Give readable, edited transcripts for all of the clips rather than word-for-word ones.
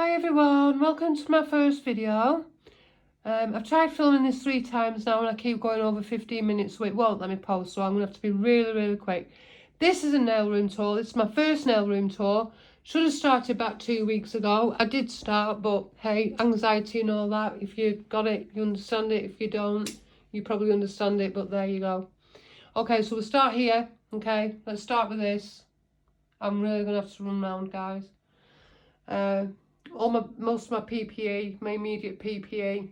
Hi everyone, welcome to my first video. I've tried filming this 3 times now and I keep going over 15 minutes, so it won't let me pause, so I'm going to have to be really quick. This is a nail room tour. This is my first nail room tour. Should have started back 2 weeks ago. I did start, but hey, anxiety and all that. If you got it, you understand it. If you don't, you probably understand it, but there you go. Okay, so we'll start here. Okay, let's start with this. I'm really going to have to run around, guys. Most of my PPE, my immediate PPE.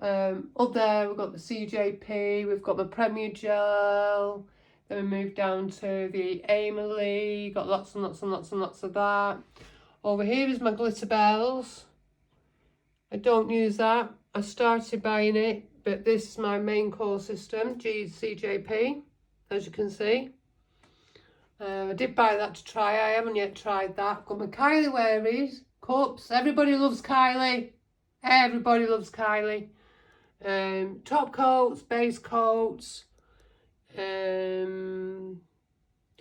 Up there we've got the CJP, we've got my Premier Gel, then we move down to the Amelie, got lots and lots of that. Over here is my Glitter Bells. I don't use that. I started buying it, but this is my main core system, CJP, as you can see. I did buy that to try. I haven't yet tried that. Got my Kylie Waries cups. Everybody loves Kylie. Everybody loves Kylie. Top coats, base coats. I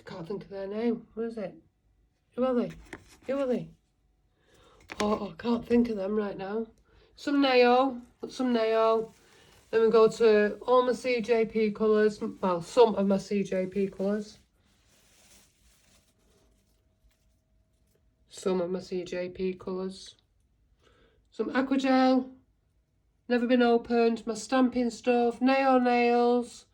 can't think of their name. What is it? Who are they? Who are they? Oh, I can't think of them right now. Some Neo. Got some Neo. Then we go to all my CJP colours. Well, some of my CJP colours. Some of my CJP colours. Some Aquagel, never been opened. My stamping stuff, nails,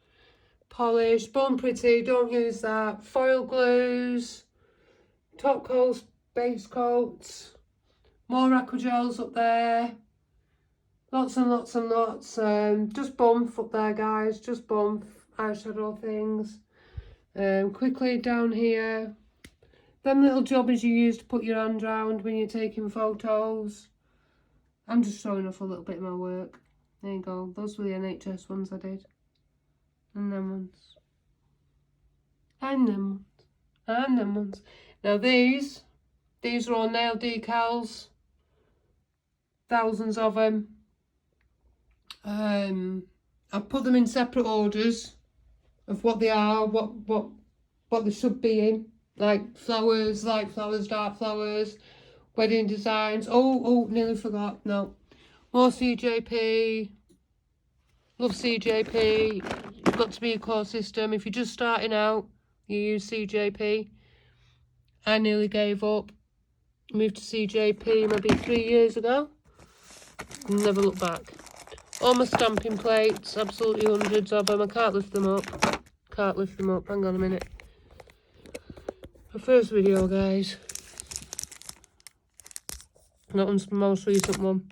polish, Born Pretty, don't use that. Foil glues, top coats, base coats, more Aquagels up there. Lots and lots. Just bump up there, guys, just bump eyeshadow things. Quickly down here. Them little jobbers you use to put your hand around when you're taking photos. I'm just showing off a little bit of my work. There you go. Those were the NHS ones I did. And them ones. And them ones. And them ones. Now these are all nail decals. Thousands of them. I've put them in separate orders of what they are, what they should be in. Like flowers, light flowers, dark flowers, wedding designs. Oh, nearly forgot. No. More CJP. Love CJP. You've got to be a core system. If you're just starting out, you use CJP. I nearly gave up. Moved to CJP maybe 3 years ago. Never looked back. All my stamping plates, absolutely hundreds of them. I can't lift them up. Hang on a minute. My first video, guys. That one's the most recent one.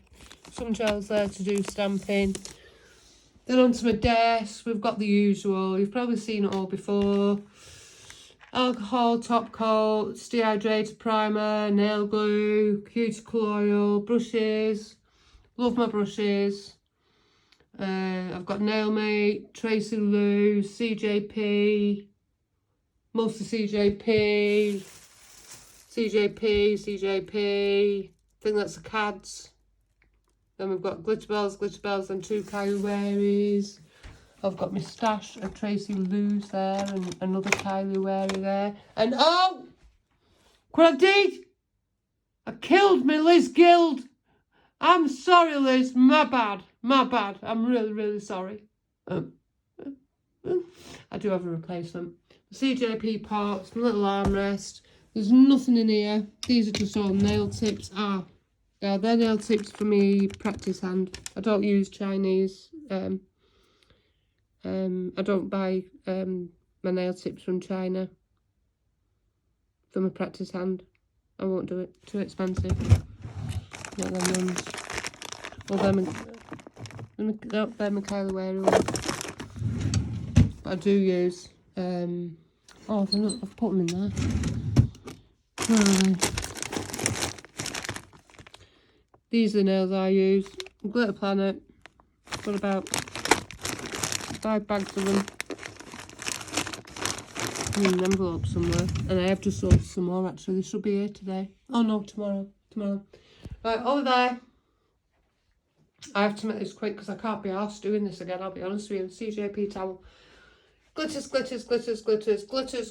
Some gels there to do stamping. Then onto my desk, we've got the usual. You've probably seen it all before. Alcohol, top coats, dehydrator primer, nail glue, cuticle oil, brushes. Love my brushes. I've got Nailmate, Tracy Lou, CJP, mostly CJP. I think that's the CADs. Then we've got Glitter Bells and 2 Kylie Waries. I've got my stash of Tracy Lou's there and another Kylie Wary there. And oh! What I did? I killed my Liz Guild. I'm sorry, Liz. My bad. I'm really sorry. I do have a replacement. CJP parts, my little armrest. There's nothing in here. These are just all nail tips. Yeah, they're nail tips for me practice hand. I don't use Chinese. I don't buy my nail tips from China for my practice hand. I won't do it. Too expensive. Not them ones. Well, they're my Kylie Wary ones. But I do use. Oh, they're not, I've put them in there. Where are they? These are the nails I use. Glitter Planet. Got about 5 bags of them. In an envelope somewhere. And I have just ordered some more actually. They should be here today. Oh no, tomorrow. Right, over there. I have to make this quick because I can't be arsed doing this again, I'll be honest with you. CJP towel. Glitters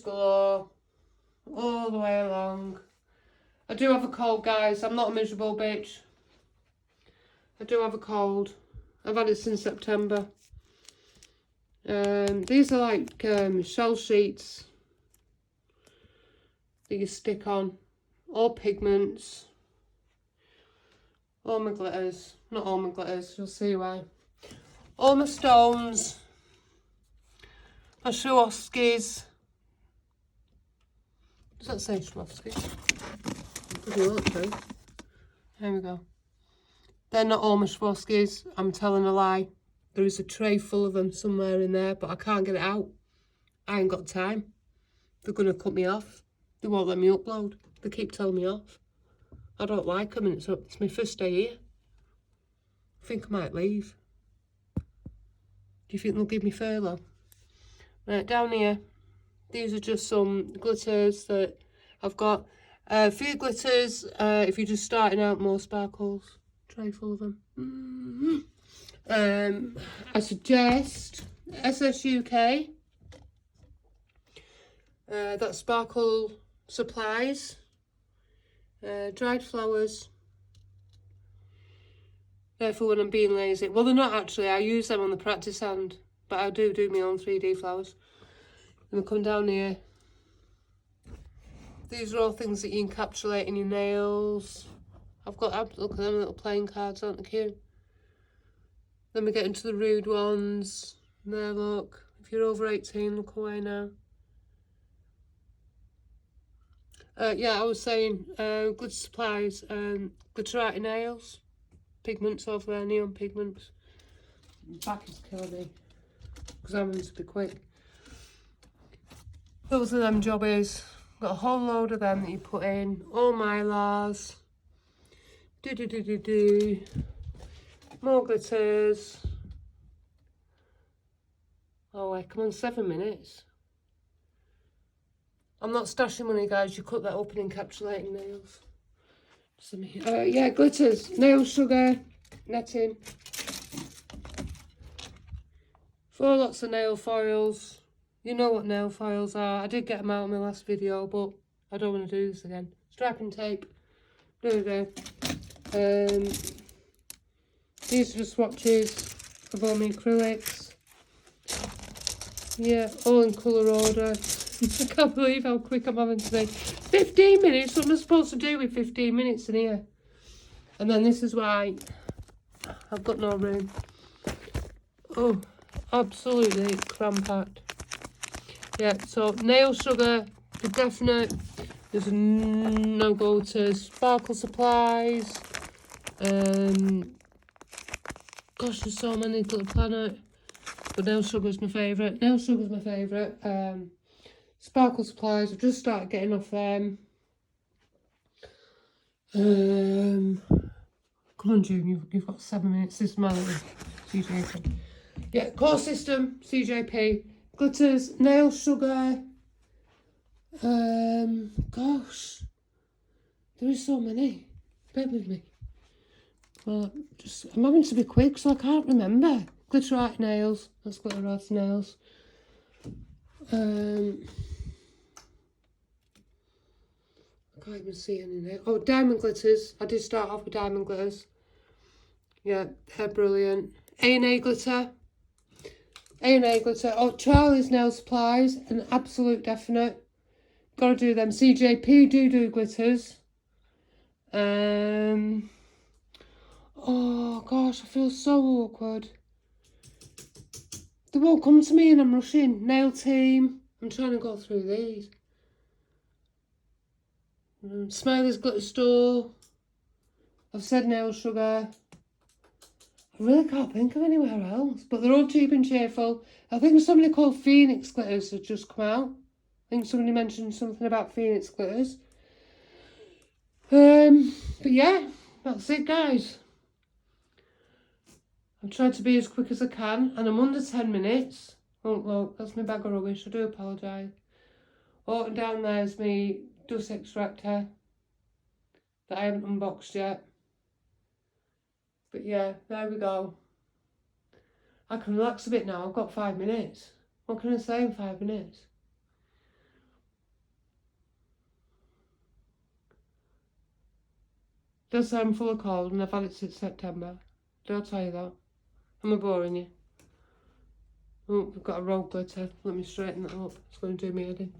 galore. All the way along. I do have a cold, guys. I'm not a miserable bitch. I do have a cold. I've had it since September. These are like shell sheets that you stick on. All pigments. All my glitters. Not all my glitters, you'll see why. All my stones. My Swarovskis. Does that say Swarovskis? There we go. They're not all my Swarovskis. I'm telling a lie. There is a tray full of them somewhere in there, but I can't get it out. I ain't got time. They're going to cut me off. They won't let me upload. They keep telling me off. I don't like them, and it's my first day here. I think I might leave. Do you think they'll give me furlough? Right, down here, these are just some glitters that I've got. A few glitters, if you're just starting out, more sparkles. Tray full of them. I suggest SS UK. That's Sparkle Supplies. Dried flowers. They're for when I'm being lazy. Well, they're not actually. I use them on the practice hand, but I do my own 3D flowers. And they come down here. These are all things that you encapsulate in your nails. Look at them little playing cards, aren't they cute? Then we get into the rude ones. There, look. If you're over 18, look away now. Yeah, I was saying, glitter supplies, glitterati nails, pigments over there, neon pigments. My back is killing me, because I'm going to be quick. Those are them jobbies. Got a whole load of them that you put in. All Mylars. More glitters. Oh wait, come on, 7 minutes. I'm not stashing money, guys. You cut that up and encapsulating nails. Yeah, glitters. Nail sugar. Netting. 4 lots of nail foils. You know what nail foils are. I did get them out in my last video, but I don't want to do this again. Striping tape. These are the swatches of all my acrylics. Yeah, all in colour order. I can't believe how quick I'm having today. 15 minutes? What am I supposed to do with 15 minutes in here? And then this is why I've got no room. Oh, absolutely cram-packed. Yeah, so nail sugar, the definite. There's no go to Sparkle Supplies. Gosh, there's so many, Glitter Planet. But nail sugar's my favourite. Nail sugar's my favourite. Sparkle Supplies, I've just started getting off them. Come on, June, you've got 7 minutes. This is my little CJP. Yeah, Core System, CJP. Glitters, nail sugar. Gosh, there is so many. Bear with me. Well, I'm having to be quick, so I can't remember. Glitterati nails. That's Glitterati nails. I can't even see any nails. Oh, diamond glitters. I did start off with diamond glitters. Yeah, they're brilliant. A&A glitter. A&A glitter. Oh, Charlie's Nail Supplies. An absolute definite. Gotta do them. CJP do glitters. Oh gosh, I feel so awkward. They won't come to me and I'm rushing. Nail Team. I'm trying to go through these. Smiley's Glitter Store. I've said nail sugar. I really can't think of anywhere else. But they're all cheap and cheerful. I think somebody called Phoenix Glitters has just come out. I think somebody mentioned something about Phoenix Glitters. But yeah, that's it, guys. I'm trying to be as quick as I can, and I'm under 10 minutes. Oh, look, that's my bag of rubbish. I do apologise. Oh, and down there's my dust extractor that I haven't unboxed yet. But yeah, there we go. I can relax a bit now. I've got 5 minutes. What can I say in 5 minutes? They'll say I'm full of cold and I've had it since September. They'll tell you that. Am I boring you? Oh, we've got a rogue glitter. Let me straighten that up. It's going to do me head in.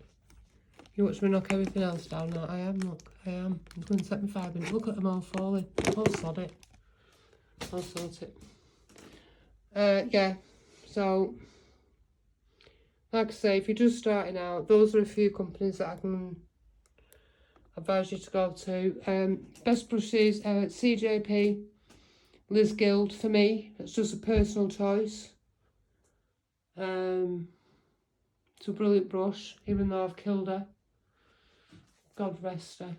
You watch me knock everything else down now. I am, look. I am. I'm going to set my 5 minutes. Look at them all falling. I'll sod it. I'll sort it. Yeah. So, like I say, if you're just starting out, those are a few companies that I can advise you to go to. Best brushes, CJP, Liz Guild for me. It's just a personal choice. It's a brilliant brush, even though I've killed her. God rest her.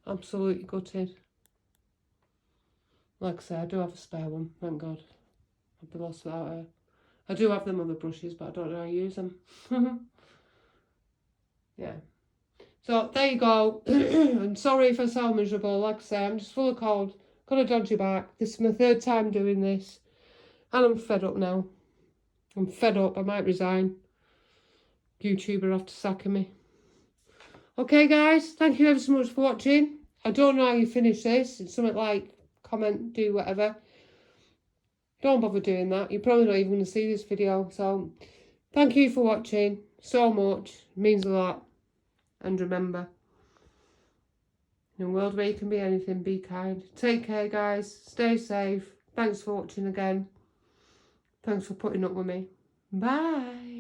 Absolutely gutted. Like I say, I do have a spare one, thank God. I'd be lost without her. I do have them other brushes, but I don't know how to use them. Yeah. So, there you go. I'm sorry if I sound miserable. Like I say, I'm just full of cold. Got a dodgy back. This is my 3rd time doing this. And I'm fed up now. I'm fed up. I might resign. YouTuber after sacking me. Okay, guys. Thank you ever so much for watching. I don't know how you finish this. It's something like, comment, do whatever. Don't bother doing that. You're probably not even going to see this video. So, thank you for watching so much. It means a lot. And remember, in a world where you can be anything, be kind. Take care, guys. Stay safe. Thanks for watching again. Thanks for putting up with me. Bye.